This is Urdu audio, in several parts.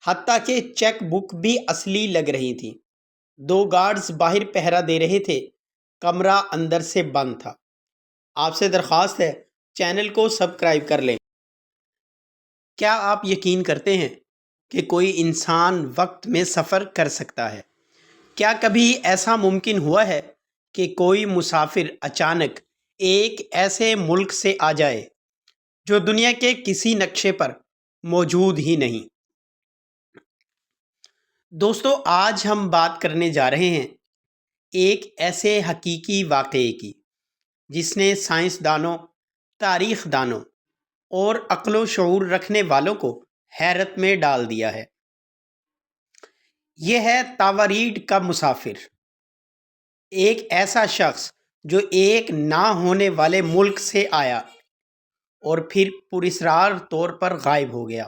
حتیٰ کہ چیک بک بھی اصلی لگ رہی تھی۔ 2 گارڈز باہر پہرا دے رہے تھے، کمرہ اندر سے بند تھا۔ آپ سے درخواست ہے چینل کو سبسکرائب کر لیں۔ کیا آپ یقین کرتے ہیں کہ کوئی انسان وقت میں سفر کر سکتا ہے؟ کیا کبھی ایسا ممکن ہوا ہے کہ کوئی مسافر اچانک ایک ایسے ملک سے آ جائے جو دنیا کے کسی نقشے پر موجود ہی نہیں؟ دوستو، آج ہم بات کرنے جا رہے ہیں ایک ایسے حقیقی واقعے کی جس نے سائنسدانوں، تاریخ دانوں اور عقل و شعور رکھنے والوں کو حیرت میں ڈال دیا ہے۔ یہ ہے تاوریڈ کا مسافر، ایک ایسا شخص جو ایک نہ ہونے والے ملک سے آیا اور پھر پراسرار طور پر غائب ہو گیا۔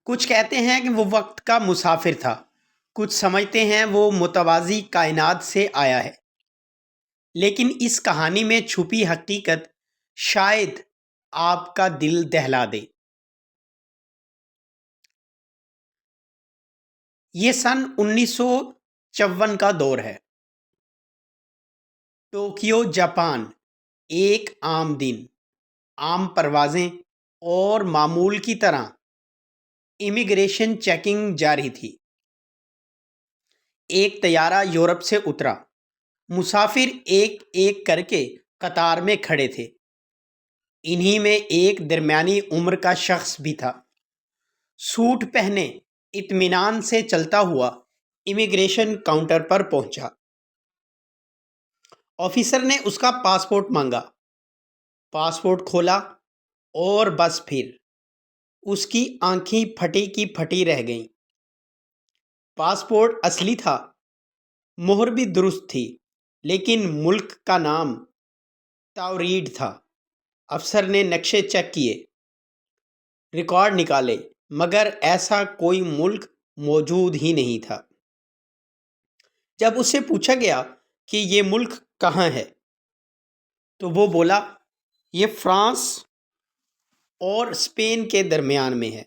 کچھ کہتے ہیں کہ وہ وقت کا مسافر تھا، کچھ سمجھتے ہیں وہ متوازی کائنات سے آیا ہے، لیکن اس کہانی میں چھپی حقیقت شاید آپ کا دل دہلا دے۔ یہ سن 1954 کا دور ہے۔ Tokyo, Japan. ایک عام دن، عام پروازیں اور معمول کی طرح امیگریشن چیکنگ جاری تھی۔ ایک طیارہ یورپ سے اترا، مسافر ایک ایک کر کے قطار میں کھڑے تھے۔ انہی میں ایک درمیانی عمر کا شخص بھی تھا۔ سوٹ پہنے اطمینان سے چلتا ہوا امیگریشن کاؤنٹر پر پہنچا۔ آفیسر نے اس کا پاسپورٹ مانگا، پاسپورٹ کھولا اور بس پھر اس کی آنکھیں پھٹی کی پھٹی رہ گئیں۔ پاسپورٹ اصلی تھا، مہر بھی درست تھی، لیکن ملک کا نام تاوریڈ تھا۔ افسر نے نقشے چیک کیے، ریکارڈ نکالے، مگر ایسا کوئی ملک موجود ہی نہیں تھا۔ جب اس سے پوچھا گیا کہ یہ ملک کہاں ہے تو وہ بولا، یہ فرانس اور اسپین کے درمیان میں ہے،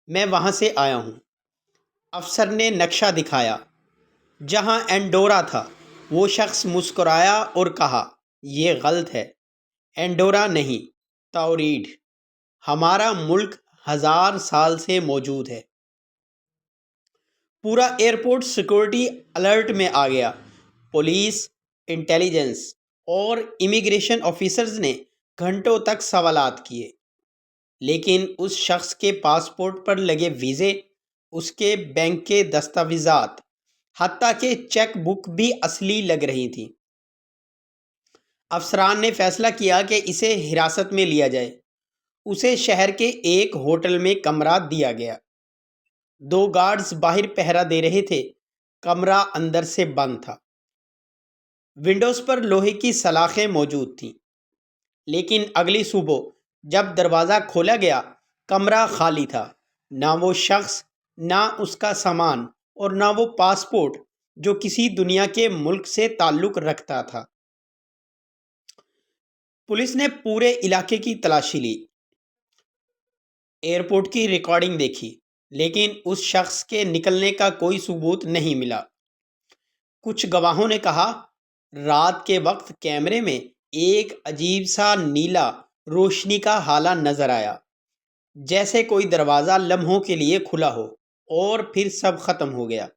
میں وہاں سے آیا ہوں۔ افسر نے نقشہ دکھایا جہاں انڈورا تھا۔ وہ شخص مسکرایا اور کہا، یہ غلط ہے، انڈورا نہیں، تاوریڈ، ہمارا ملک 1000 سال سے موجود ہے۔ پورا ایئرپورٹ سیکورٹی الرٹ میں آ گیا۔ پولیس، انٹیلیجنس اور امیگریشن آفیسرز نے گھنٹوں تک سوالات کیے، لیکن اس شخص کے پاسپورٹ پر لگے ویزے، اس کے بینک کے دستاویزات، حتیٰ کہ چیک بک بھی اصلی لگ رہی تھی۔ افسران نے فیصلہ کیا کہ اسے حراست میں لیا جائے۔ اسے شہر کے ایک ہوٹل میں کمرہ دیا گیا۔ 2 گارڈز باہر پہرا دے رہے تھے، کمرہ اندر سے بند تھا۔ ونڈوز پر لوہے کی سلاخیں موجود تھیں، لیکن اگلی صبح جب دروازہ کھولا گیا، کمرہ خالی تھا۔ نہ وہ شخص، نہ اس کا سامان، اور نہ وہ پاسپورٹ جو کسی دنیا کے ملک سے تعلق رکھتا تھا۔ پولیس نے پورے علاقے کی تلاشی لی، ایئرپورٹ کی ریکارڈنگ دیکھی، لیکن اس شخص کے نکلنے کا کوئی ثبوت نہیں ملا۔ کچھ گواہوں نے کہا، رات کے وقت کیمرے میں ایک عجیب سا نیلا روشنی کا ہالہ نظر آیا، جیسے کوئی دروازہ لمحوں کے لیے کھلا ہو اور پھر سب ختم ہو گیا۔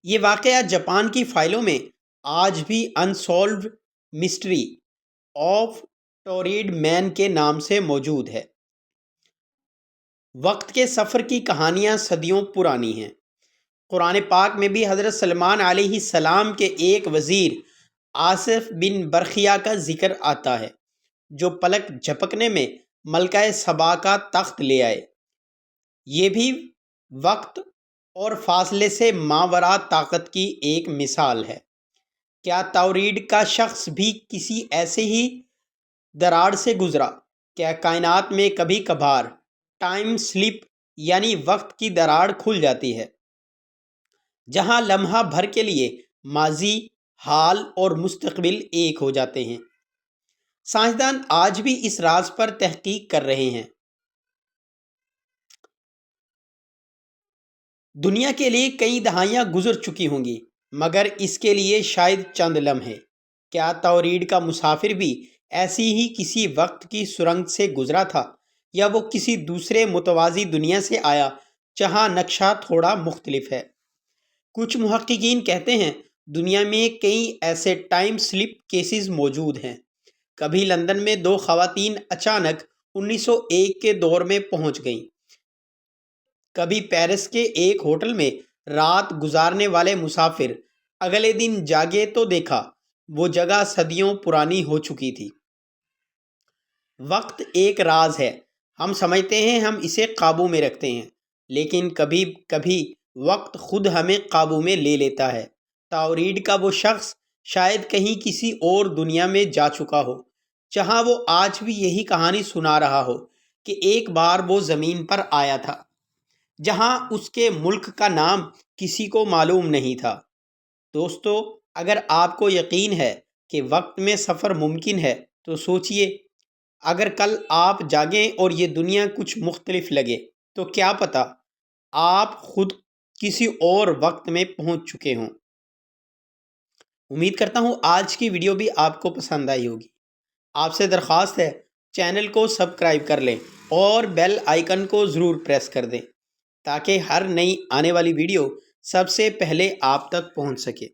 یہ واقعہ جاپان کی فائلوں میں آج بھی انسولوڈ مسٹری آف ٹاوریڈ مین کے نام سے موجود ہے۔ وقت کے سفر کی کہانیاں صدیوں پرانی ہیں۔ قرآن پاک میں بھی حضرت سلیمان علیہ السلام کے ایک وزیر آصف بن برخیا کا ذکر آتا ہے، جو پلک جھپکنے میں ملکہ سبا کا تخت لے آئے۔ یہ بھی وقت اور فاصلے سے ماوراء طاقت کی ایک مثال ہے۔ کیا تاوریڈ کا شخص بھی کسی ایسے ہی دراڑ سے گزرا؟ کیا کائنات میں کبھی کبھار ٹائم سلپ یعنی وقت کی دراڑ کھل جاتی ہے، جہاں لمحہ بھر کے لیے ماضی، حال اور مستقبل ایک ہو جاتے ہیں؟ سائنسدان آج بھی اس راز پر تحقیق کر رہے ہیں۔ دنیا کے لیے کئی دہائیاں گزر چکی ہوں گی، مگر اس کے لیے شاید چند لمحے۔ کیا تورید کا مسافر بھی ایسی ہی کسی وقت کی سرنگ سے گزرا تھا، یا وہ کسی دوسرے متوازی دنیا سے آیا جہاں نقشہ تھوڑا مختلف ہے؟ کچھ محققین کہتے ہیں دنیا میں کئی ایسے ٹائم سلپ کیسز موجود ہیں۔ کبھی لندن میں دو خواتین اچانک 1901 کے دور میں پہنچ گئیں۔ کبھی پیرس کے ایک ہوٹل میں رات گزارنے والے مسافر اگلے دن جاگے تو دیکھا وہ جگہ صدیوں پرانی ہو چکی تھی۔ وقت ایک راز ہے، ہم سمجھتے ہیں ہم اسے قابو میں رکھتے ہیں، لیکن کبھی کبھی وقت خود ہمیں قابو میں لے لیتا ہے۔ تورید کا وہ شخص شاید کہیں کسی اور دنیا میں جا چکا ہو، جہاں وہ آج بھی یہی کہانی سنا رہا ہو کہ ایک بار وہ زمین پر آیا تھا، جہاں اس کے ملک کا نام کسی کو معلوم نہیں تھا۔ دوستو، اگر آپ کو یقین ہے کہ وقت میں سفر ممکن ہے تو سوچئے، اگر کل آپ جاگیں اور یہ دنیا کچھ مختلف لگے تو کیا پتہ آپ خود کسی اور وقت میں پہنچ چکے ہوں۔ امید کرتا ہوں آج کی ویڈیو بھی آپ کو پسند آئی ہوگی۔ آپ سے درخواست ہے چینل کو سبسکرائب کر لیں اور بیل آئیکن کو ضرور پریس کر دیں تاکہ ہر نئی آنے والی ویڈیو سب سے پہلے آپ تک پہنچ سکے۔